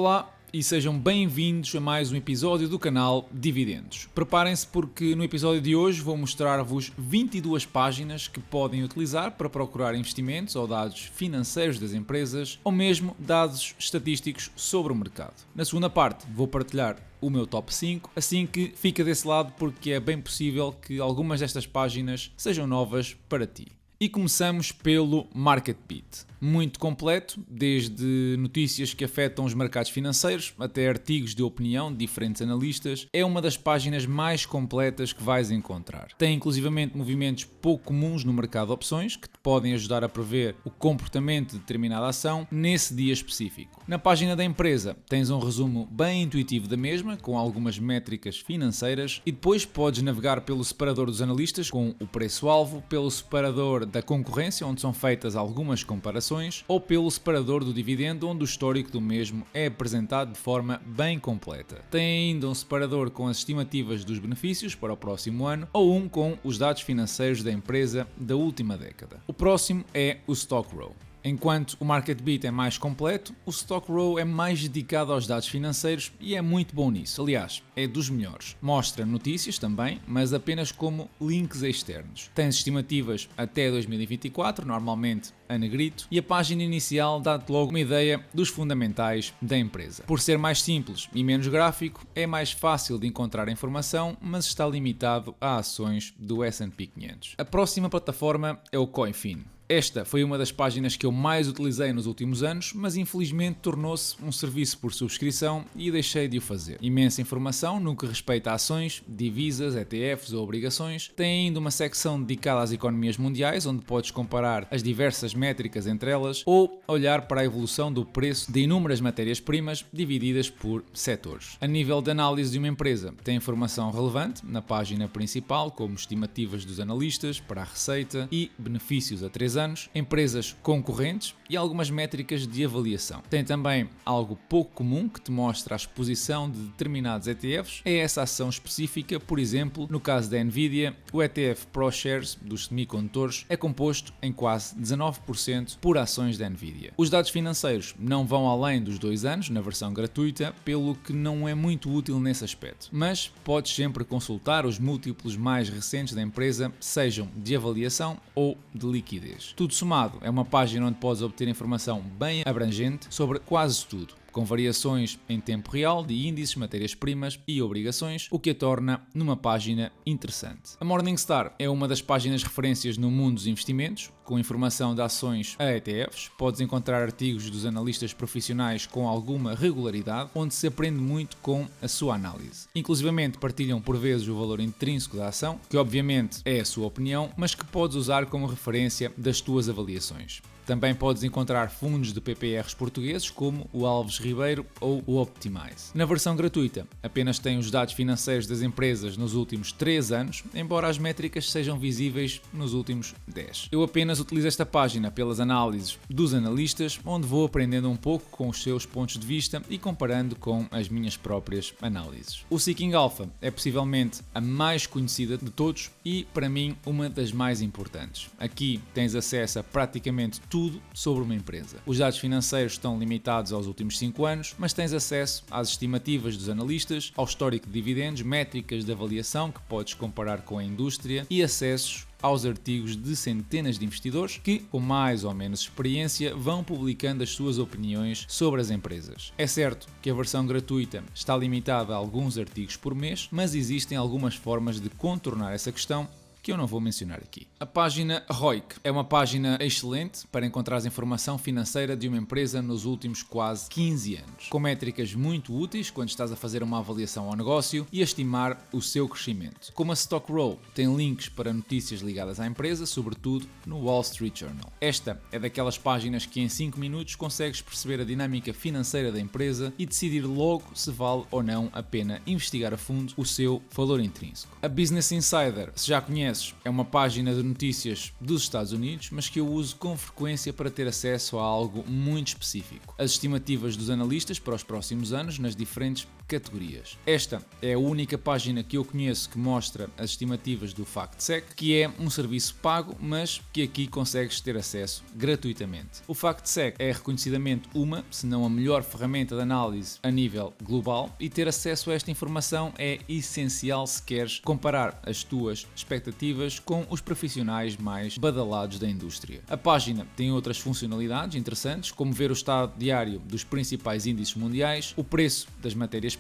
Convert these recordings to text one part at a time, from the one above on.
Olá e sejam bem-vindos a mais um episódio do canal Dividendos. Preparem-se porque no episódio de hoje vou mostrar-vos 22 páginas que podem utilizar para procurar investimentos ou dados financeiros das empresas ou mesmo dados estatísticos sobre o mercado. Na segunda parte vou partilhar o meu top 5, assim que fica desse lado porque é bem possível que algumas destas páginas sejam novas para ti. E começamos pelo Market Beat. Muito completo, desde notícias que afetam os mercados financeiros até artigos de opinião de diferentes analistas. É uma das páginas mais completas que vais encontrar. Tem inclusivamente movimentos pouco comuns no mercado de opções que te podem ajudar a prever o comportamento de determinada ação nesse dia específico. Na página da empresa tens um resumo bem intuitivo da mesma, com algumas métricas financeiras, e depois podes navegar pelo separador dos analistas com o preço-alvo, pelo separador da concorrência, onde são feitas algumas comparações, ou pelo separador do dividendo, onde o histórico do mesmo é apresentado de forma bem completa. Tem ainda um separador com as estimativas dos benefícios para o próximo ano, ou um com os dados financeiros da empresa da última década. O próximo é o Stock Row. Enquanto o Market Beat é mais completo, o Stock Row é mais dedicado aos dados financeiros e é muito bom nisso. Aliás, é dos melhores. Mostra notícias também, mas apenas como links externos. Tem estimativas até 2024, normalmente a negrito, e a página inicial dá-te logo uma ideia dos fundamentais da empresa. Por ser mais simples e menos gráfico, é mais fácil de encontrar informação, mas está limitado a ações do S&P 500. A próxima plataforma é o Coinfin. Esta foi uma das páginas que eu mais utilizei nos últimos anos, mas infelizmente tornou-se um serviço por subscrição e deixei de o fazer. Imensa informação no que respeita a ações, divisas, ETFs ou obrigações. Tem ainda uma secção dedicada às economias mundiais, onde podes comparar as diversas métricas entre elas ou olhar para a evolução do preço de inúmeras matérias-primas divididas por setores. A nível de análise de uma empresa, tem informação relevante na página principal, como estimativas dos analistas para a receita e benefícios a 3 anos, empresas concorrentes e algumas métricas de avaliação. Tem também algo pouco comum que te mostra a exposição de determinados ETFs a essa ação específica. Por exemplo, no caso da Nvidia, o ETF ProShares dos semicondutores é composto em quase 19% por ações da Nvidia. Os dados financeiros não vão além dos 2 anos na versão gratuita, pelo que não é muito útil nesse aspecto, mas podes sempre consultar os múltiplos mais recentes da empresa, sejam de avaliação ou de liquidez. Tudo somado, é uma página onde podes obter informação bem abrangente sobre quase tudo, com variações em tempo real de índices, matérias-primas e obrigações, o que a torna numa página interessante. A Morningstar é uma das páginas de referências no mundo dos investimentos, com informação de ações a ETFs. Podes encontrar artigos dos analistas profissionais com alguma regularidade, onde se aprende muito com a sua análise. Inclusivamente partilham por vezes o valor intrínseco da ação, que obviamente é a sua opinião, mas que podes usar como referência das tuas avaliações. Também podes encontrar fundos de PPRs portugueses como o Alves Ribeiro ou o Optimize. Na versão gratuita, apenas tem os dados financeiros das empresas nos últimos 3 anos, embora as métricas sejam visíveis nos últimos 10. Eu apenas utilizo esta página pelas análises dos analistas, onde vou aprendendo um pouco com os seus pontos de vista e comparando com as minhas próprias análises. O Seeking Alpha é possivelmente a mais conhecida de todos e, para mim, uma das mais importantes. Aqui tens acesso a praticamente tudo sobre uma empresa. Os dados financeiros estão limitados aos últimos 5 anos, mas tens acesso às estimativas dos analistas, ao histórico de dividendos, métricas de avaliação que podes comparar com a indústria e acessos aos artigos de centenas de investidores que, com mais ou menos experiência, vão publicando as suas opiniões sobre as empresas. É certo que a versão gratuita está limitada a alguns artigos por mês, mas existem algumas formas de contornar essa questão que eu não vou mencionar aqui. A página ROIC é uma página excelente para encontrar informação financeira de uma empresa nos últimos quase 15 anos, com métricas muito úteis quando estás a fazer uma avaliação ao negócio e a estimar o seu crescimento. Como a Stock Row tem links para notícias ligadas à empresa, sobretudo no Wall Street Journal. Esta é daquelas páginas que em 5 minutos consegues perceber a dinâmica financeira da empresa e decidir logo se vale ou não a pena investigar a fundo o seu valor intrínseco. A Business Insider, se já conheces, conheces, é uma página de notícias dos Estados Unidos, mas que eu uso com frequência para ter acesso a algo muito específico: as estimativas dos analistas para os próximos anos nas diferentes categorias. Esta é a única página que eu conheço que mostra as estimativas do FactSec, que é um serviço pago, mas que aqui consegues ter acesso gratuitamente. O FactSec é reconhecidamente uma, se não a melhor ferramenta de análise a nível global, e ter acesso a esta informação é essencial se queres comparar as tuas expectativas com os profissionais mais badalados da indústria. A página tem outras funcionalidades interessantes, como ver o estado diário dos principais índices mundiais, o preço das matérias-primas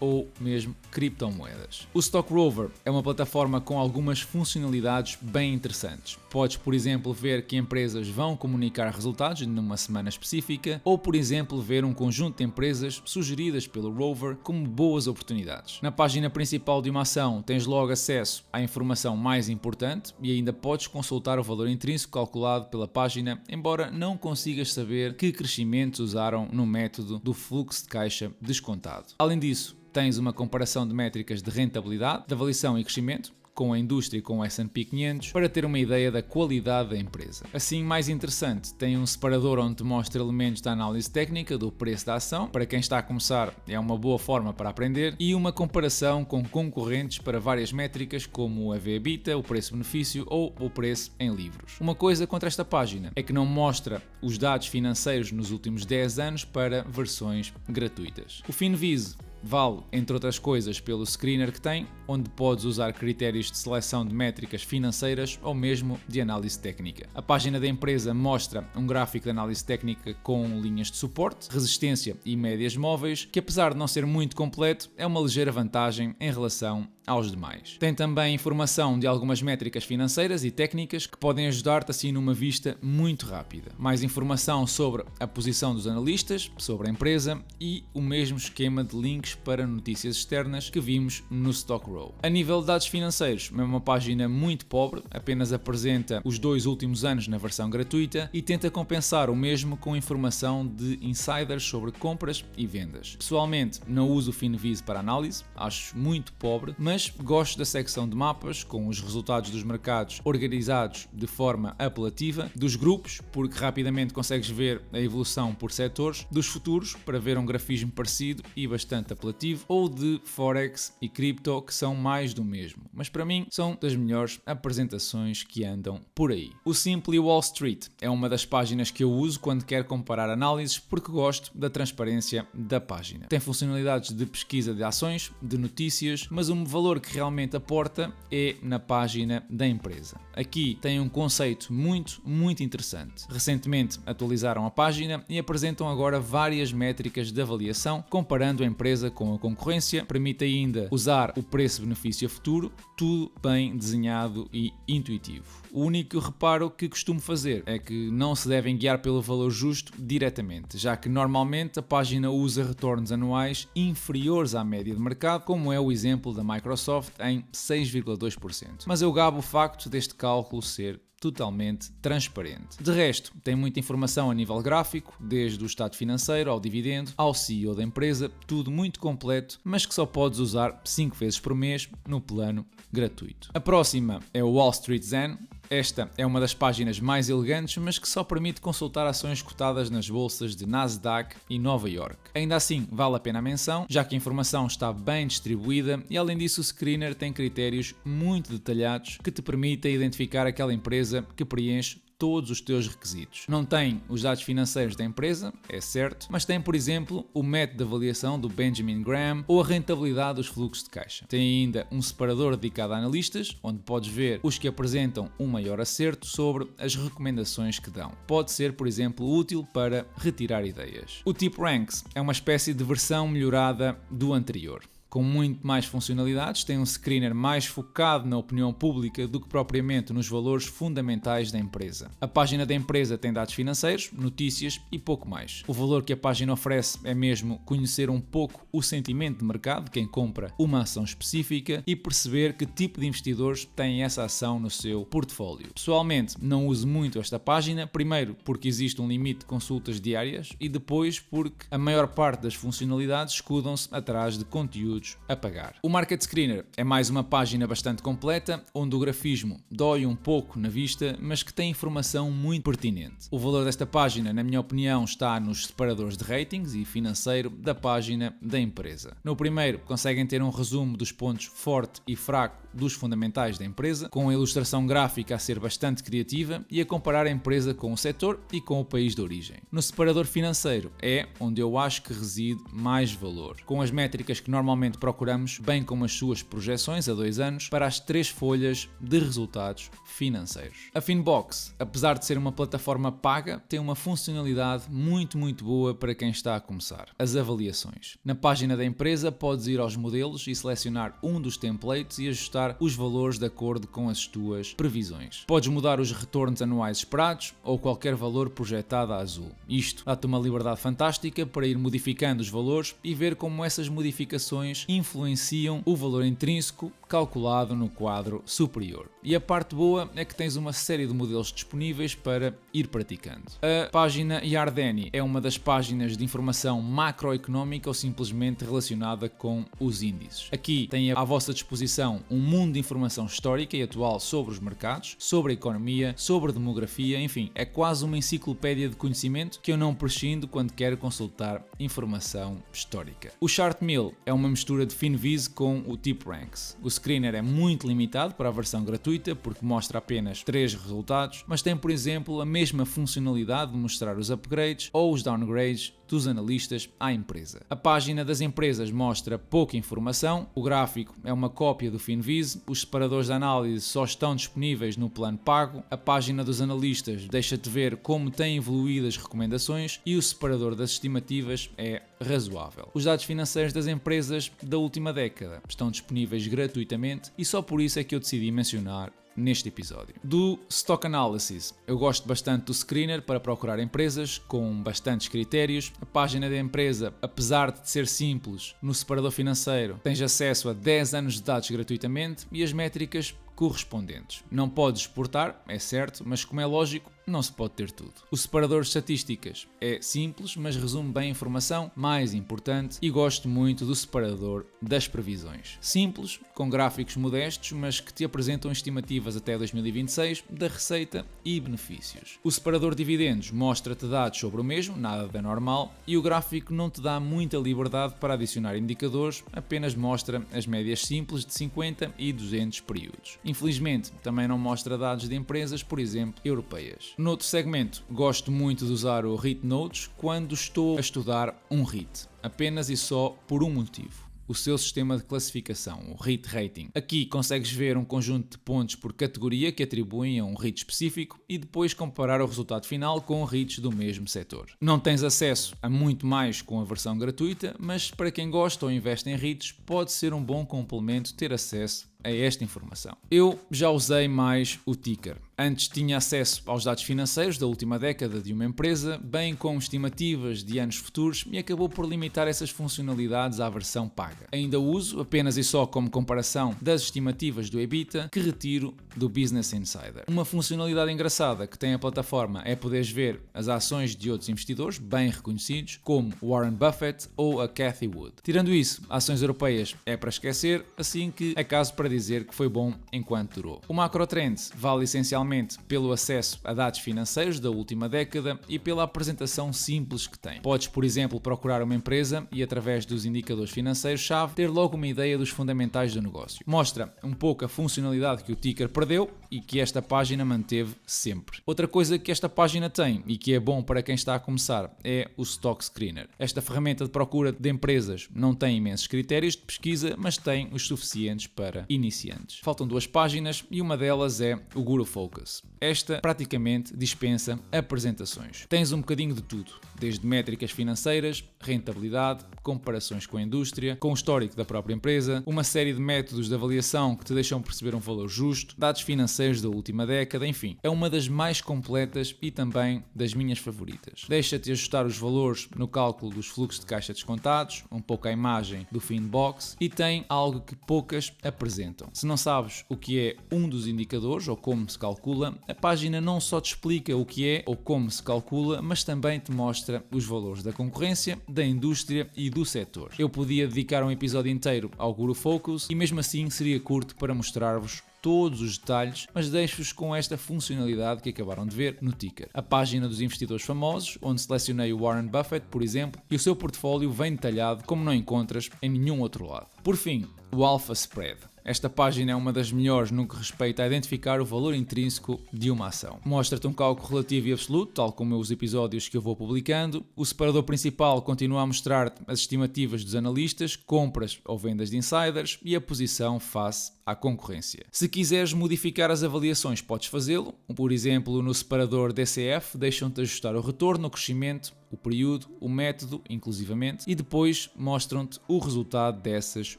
ou mesmo criptomoedas. O Stock Rover é uma plataforma com algumas funcionalidades bem interessantes. Podes, por exemplo, ver que empresas vão comunicar resultados numa semana específica, ou, por exemplo, ver um conjunto de empresas sugeridas pelo Rover como boas oportunidades. Na página principal de uma ação tens logo acesso à informação mais importante e ainda podes consultar o valor intrínseco calculado pela página, embora não consigas saber que crescimentos usaram no método do fluxo de caixa descontado. Além disso, tens uma comparação de métricas de rentabilidade, de avaliação e crescimento, com a indústria e com o S&P 500, para ter uma ideia da qualidade da empresa. Assim, mais interessante, tem um separador onde te mostra elementos da análise técnica do preço da ação. Para quem está a começar, é uma boa forma para aprender, e uma comparação com concorrentes para várias métricas como o EV/EBITDA, o preço-benefício ou o preço em livros. Uma coisa contra esta página é que não mostra os dados financeiros nos últimos 10 anos para versões gratuitas. O Finviz vale, entre outras coisas, pelo screener que tem, onde podes usar critérios de seleção de métricas financeiras ou mesmo de análise técnica. A página da empresa mostra um gráfico de análise técnica com linhas de suporte, resistência e médias móveis, que apesar de não ser muito completo, é uma ligeira vantagem em relação aos demais. Tem também informação de algumas métricas financeiras e técnicas que podem ajudar-te assim numa vista muito rápida. Mais informação sobre a posição dos analistas, sobre a empresa e o mesmo esquema de links para notícias externas que vimos no Stock Row. A nível de dados financeiros, é uma página muito pobre, apenas apresenta os 2 últimos anos na versão gratuita e tenta compensar o mesmo com informação de insiders sobre compras e vendas. Pessoalmente, não uso o Finviz para análise, acho muito pobre, mas gosto da secção de mapas com os resultados dos mercados organizados de forma apelativa, dos grupos, porque rapidamente consegues ver a evolução por setores, dos futuros, para ver um grafismo parecido e bastante apelativo, ou de Forex e Cripto, que são mais do mesmo, mas para mim são das melhores apresentações que andam por aí. O Simply Wall Street é uma das páginas que eu uso quando quero comparar análises, porque gosto da transparência da página. Tem funcionalidades de pesquisa de ações, de notícias, mas o valor que realmente aporta é na página da empresa. Aqui tem um conceito muito interessante. Recentemente atualizaram a página e apresentam agora várias métricas de avaliação, comparando a empresa com a concorrência. Permite ainda usar o preço-benefício a futuro, tudo bem desenhado e intuitivo. O único reparo que costumo fazer é que não se devem guiar pelo valor justo diretamente, já que normalmente a página usa retornos anuais inferiores à média de mercado, como é o exemplo da Microsoft em 6,2%. Mas eu gabo o facto deste cálculo ser totalmente transparente. De resto, tem muita informação a nível gráfico, desde o estado financeiro ao dividendo, ao CEO da empresa, tudo muito completo, mas que só podes usar 5 vezes por mês no plano gratuito. A próxima é o Wall Street Zen. Esta é uma das páginas mais elegantes, mas que só permite consultar ações cotadas nas bolsas de Nasdaq e Nova York. Ainda assim, vale a pena a menção, já que a informação está bem distribuída e, além disso, o screener tem critérios muito detalhados que te permitem identificar aquela empresa que preenche todos os teus requisitos. Não tem os dados financeiros da empresa, é certo, mas tem, por exemplo, o método de avaliação do Benjamin Graham ou a rentabilidade dos fluxos de caixa. Tem ainda um separador dedicado a analistas, onde podes ver os que apresentam um maior acerto sobre as recomendações que dão. Pode ser, por exemplo, útil para retirar ideias. O TipRanks é uma espécie de versão melhorada do anterior. Com muito mais funcionalidades, tem um screener mais focado na opinião pública do que propriamente nos valores fundamentais da empresa. A página da empresa tem dados financeiros, notícias e pouco mais. O valor que a página oferece é mesmo conhecer um pouco o sentimento de mercado de quem compra uma ação específica e perceber que tipo de investidores têm essa ação no seu portfólio. Pessoalmente, não uso muito esta página, primeiro porque existe um limite de consultas diárias e depois porque a maior parte das funcionalidades escudam-se atrás de conteúdos miúdos a pagar. O Market Screener é mais uma página bastante completa, onde o grafismo dói um pouco na vista, mas que tem informação muito pertinente. O valor desta página, na minha opinião, está nos separadores de ratings e financeiro da página da empresa. No primeiro, conseguem ter um resumo dos pontos forte e fraco dos fundamentais da empresa, com a ilustração gráfica a ser bastante criativa e a comparar a empresa com o setor e com o país de origem. No separador financeiro é onde eu acho que reside mais valor, com as métricas que normalmente procuramos, bem como as suas projeções a 2 anos para as 3 folhas de resultados financeiros. A Finbox, apesar de ser uma plataforma paga, tem uma funcionalidade muito boa para quem está a começar: as avaliações. Na página da empresa podes ir aos modelos e selecionar um dos templates e ajustar os valores de acordo com as tuas previsões. Podes mudar os retornos anuais esperados ou qualquer valor projetado a azul. Isto dá-te uma liberdade fantástica para ir modificando os valores e ver como essas modificações influenciam o valor intrínseco calculado no quadro superior. E a parte boa é que tens uma série de modelos disponíveis para ir praticando. A página Yardeni é uma das páginas de informação macroeconómica ou simplesmente relacionada com os índices. Aqui tem à vossa disposição um mundo de informação histórica e atual sobre os mercados, sobre a economia, sobre a demografia, enfim, é quase uma enciclopédia de conhecimento que eu não prescindo quando quero consultar informação histórica. O Chartmill é uma mistura de Finviz com o TipRanks. O Screener é muito limitado para a versão gratuita porque mostra apenas 3 resultados, mas tem, por exemplo, a mesma funcionalidade de mostrar os upgrades ou os downgrades dos analistas à empresa. A página das empresas mostra pouca informação, o gráfico é uma cópia do Finviz, os separadores de análise só estão disponíveis no plano pago, a página dos analistas deixa-te ver como têm evoluído as recomendações e o separador das estimativas é razoável. Os dados financeiros das empresas da última década estão disponíveis gratuitamente e só por isso é que eu decidi mencionar neste episódio. Do Stock Analysis, eu gosto bastante do Screener para procurar empresas com bastantes critérios. A página da empresa, apesar de ser simples, no separador financeiro tens acesso a 10 anos de dados gratuitamente e as métricas correspondentes. Não podes exportar, é certo, mas como é lógico, não se pode ter tudo. O separador de estatísticas é simples, mas resume bem a informação mais importante e gosto muito do separador das previsões. Simples, com gráficos modestos, mas que te apresentam estimativas até 2026 da receita e benefícios. O separador de dividendos mostra-te dados sobre o mesmo, nada de anormal, e o gráfico não te dá muita liberdade para adicionar indicadores, apenas mostra as médias simples de 50 e 200 períodos. Infelizmente, também não mostra dados de empresas, por exemplo, europeias. Noutro segmento, gosto muito de usar o REIT Notes quando estou a estudar um REIT, apenas e só por um motivo: o seu sistema de classificação, o REIT Rating. Aqui consegues ver um conjunto de pontos por categoria que atribuem a um REIT específico e depois comparar o resultado final com REITs do mesmo setor. Não tens acesso a muito mais com a versão gratuita, mas para quem gosta ou investe em REITs, pode ser um bom complemento ter acesso a esta informação. Eu já usei mais o Ticker. Antes tinha acesso aos dados financeiros da última década de uma empresa, bem como estimativas de anos futuros, e acabou por limitar essas funcionalidades à versão paga. Ainda uso apenas e só como comparação das estimativas do EBITDA que retiro do Business Insider. Uma funcionalidade engraçada que tem a plataforma é poderes ver as ações de outros investidores bem reconhecidos, como Warren Buffett ou a Cathie Wood. Tirando isso, ações europeias é para esquecer, assim que é caso para dizer que foi bom enquanto durou. O Macrotrend vale essencialmente pelo acesso a dados financeiros da última década e pela apresentação simples que tem. Podes, por exemplo, procurar uma empresa e, através dos indicadores financeiros-chave, ter logo uma ideia dos fundamentais do negócio. Mostra um pouco a funcionalidade que o Ticker perdeu e que esta página manteve sempre. Outra coisa que esta página tem e que é bom para quem está a começar é o Stock Screener. Esta ferramenta de procura de empresas não tem imensos critérios de pesquisa, mas tem os suficientes para iniciantes. Faltam 2 páginas e uma delas é o Guru Focus. Esta praticamente dispensa apresentações. Tens um bocadinho de tudo, desde métricas financeiras, rentabilidade, comparações com a indústria, com o histórico da própria empresa, uma série de métodos de avaliação que te deixam perceber um valor justo, dados financeiros da última década, enfim, é uma das mais completas e também das minhas favoritas. Deixa-te ajustar os valores no cálculo dos fluxos de caixa descontados, um pouco a imagem do Finbox, e tem algo que poucas apresentam: representam. Se não sabes o que é um dos indicadores ou como se calcula, a página não só te explica o que é ou como se calcula, mas também te mostra os valores da concorrência, da indústria e do setor. Eu podia dedicar um episódio inteiro ao Guru Focus e mesmo assim seria curto para mostrar-vos todos os detalhes, mas deixo-vos com esta funcionalidade que acabaram de ver no ticker. A página dos investidores famosos, onde selecionei o Warren Buffett, por exemplo, e o seu portfólio vem detalhado como não encontras em nenhum outro lado. Por fim, o Alpha Spread. Esta página é uma das melhores no que respeita a identificar o valor intrínseco de uma ação. Mostra-te um cálculo relativo e absoluto, tal como os episódios que eu vou publicando. O separador principal continua a mostrar-te as estimativas dos analistas, compras ou vendas de insiders e a posição face à concorrência. Se quiseres modificar as avaliações, podes fazê-lo. Por exemplo, no separador DCF, deixam-te ajustar o retorno, o crescimento, o período, o método, inclusivamente, e depois mostram-te o resultado dessas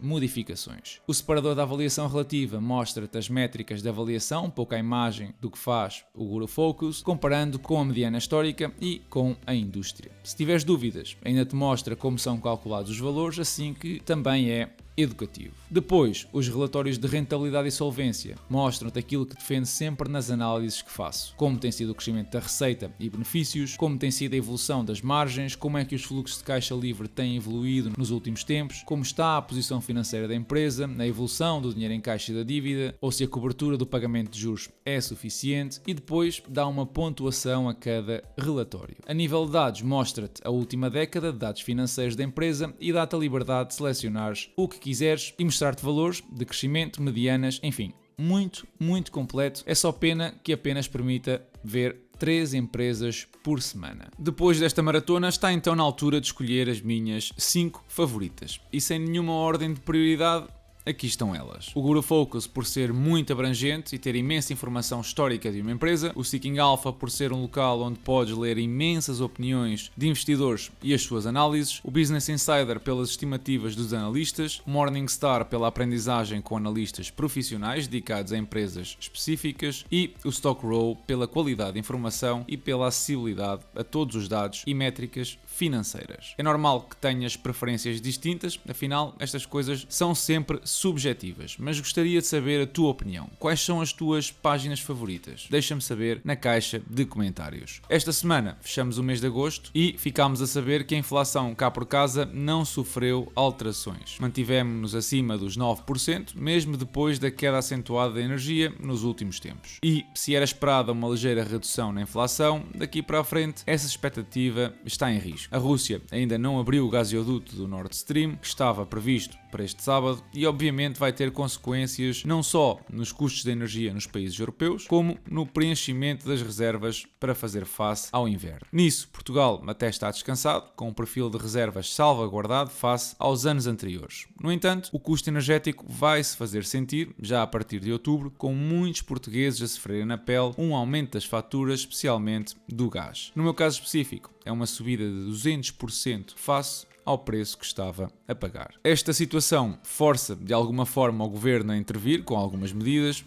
modificações. O separador da avaliação relativa mostra-te as métricas de avaliação, pouca imagem do que faz o Guru Focus, comparando com a mediana histórica e com a indústria. Se tiveres dúvidas, ainda te mostra como são calculados os valores, assim que também é educativo. Depois, os relatórios de rentabilidade e solvência mostram-te aquilo que defendo sempre nas análises que faço. Como tem sido o crescimento da receita e benefícios, como tem sido a evolução das margens, como é que os fluxos de caixa livre têm evoluído nos últimos tempos, como está a posição financeira da empresa, a evolução do dinheiro em caixa e da dívida, ou se a cobertura do pagamento de juros é suficiente, e depois dá uma pontuação a cada relatório. A nível de dados, mostra-te a última década de dados financeiros da empresa e dá-te a liberdade de selecionares o que quiseres e mostrar-te valores de crescimento, medianas, enfim, muito completo. É só pena que apenas permita ver 3 empresas por semana. Depois desta maratona, está então na altura de escolher as minhas 5 favoritas. E sem nenhuma ordem de prioridade, aqui estão elas. O Guru Focus por ser muito abrangente e ter imensa informação histórica de uma empresa. O Seeking Alpha por ser um local onde podes ler imensas opiniões de investidores e as suas análises. O Business Insider pelas estimativas dos analistas. O Morningstar pela aprendizagem com analistas profissionais dedicados a empresas específicas. E o Stock Row pela qualidade de informação e pela acessibilidade a todos os dados e métricas financeiras. É normal que tenhas preferências distintas, afinal, estas coisas são sempre subjetivas, mas gostaria de saber a tua opinião. Quais são as tuas páginas favoritas? Deixa-me saber na caixa de comentários. Esta semana fechamos o mês de agosto e ficámos a saber que a inflação cá por casa não sofreu alterações. Mantivemos-nos acima dos 9%, mesmo depois da queda acentuada da energia nos últimos tempos. E se era esperada uma ligeira redução na inflação, daqui para a frente essa expectativa está em risco. A Rússia ainda não abriu o gasoduto do Nord Stream, que estava previsto para este sábado, e obviamente vai ter consequências não só nos custos da energia nos países europeus, como no preenchimento das reservas para fazer face ao inverno. Nisso, Portugal até está descansado, com um perfil de reservas salvaguardado face aos anos anteriores. No entanto, o custo energético vai-se fazer sentir, já a partir de outubro, com muitos portugueses a sofrerem na pele um aumento das faturas, especialmente do gás. No meu caso específico, é uma subida de 200% face ao preço que estava a pagar. Esta situação força de alguma forma o governo a intervir com algumas medidas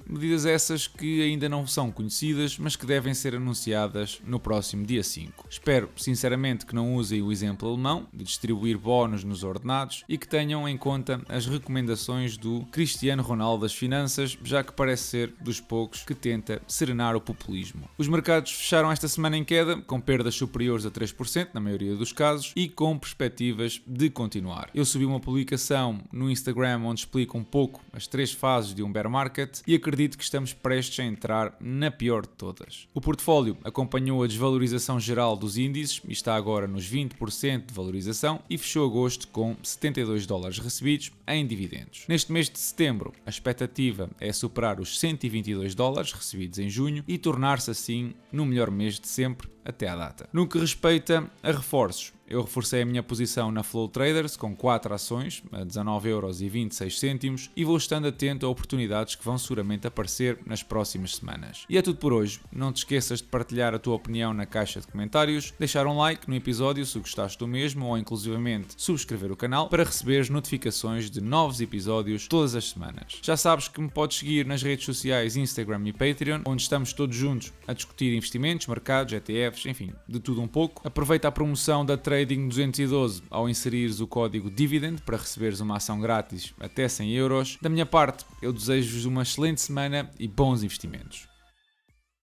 essas que ainda não são conhecidas, mas que devem ser anunciadas no próximo dia 5. Espero sinceramente que não usem o exemplo alemão de distribuir bónus nos ordenados e que tenham em conta as recomendações do Cristiano Ronaldo das finanças, já que parece ser dos poucos que tenta serenar o populismo. Os mercados fecharam esta semana em queda, com perdas superiores a 3% na maioria dos casos e com perspectivas de continuar. Eu subi uma publicação no Instagram onde explico um pouco as 3 fases de um bear market e acredito que estamos prestes a entrar na pior de todas. O portfólio acompanhou a desvalorização geral dos índices e está agora nos 20% de valorização e fechou agosto com $72 recebidos em dividendos. Neste mês de setembro, a expectativa é superar os $122 recebidos em junho e tornar-se assim no melhor mês de sempre até à data. No que respeita a reforços, eu reforcei a minha posição na Flow Traders com 4 ações a 19,26€ e vou estando atento a oportunidades que vão seguramente aparecer nas próximas semanas. E é tudo por hoje. Não te esqueças de partilhar a tua opinião na caixa de comentários, deixar um like no episódio se gostaste do mesmo ou inclusivamente subscrever o canal para receberes notificações de novos episódios todas as semanas. Já sabes que me podes seguir nas redes sociais Instagram e Patreon, onde estamos todos juntos a discutir investimentos, mercados, ETFs ETFs, enfim, de tudo um pouco. Aproveita a promoção da Trading 212 ao inserires o código DIVIDEND para receberes uma ação grátis até 100 euros. Da minha parte, eu desejo-vos uma excelente semana e bons investimentos.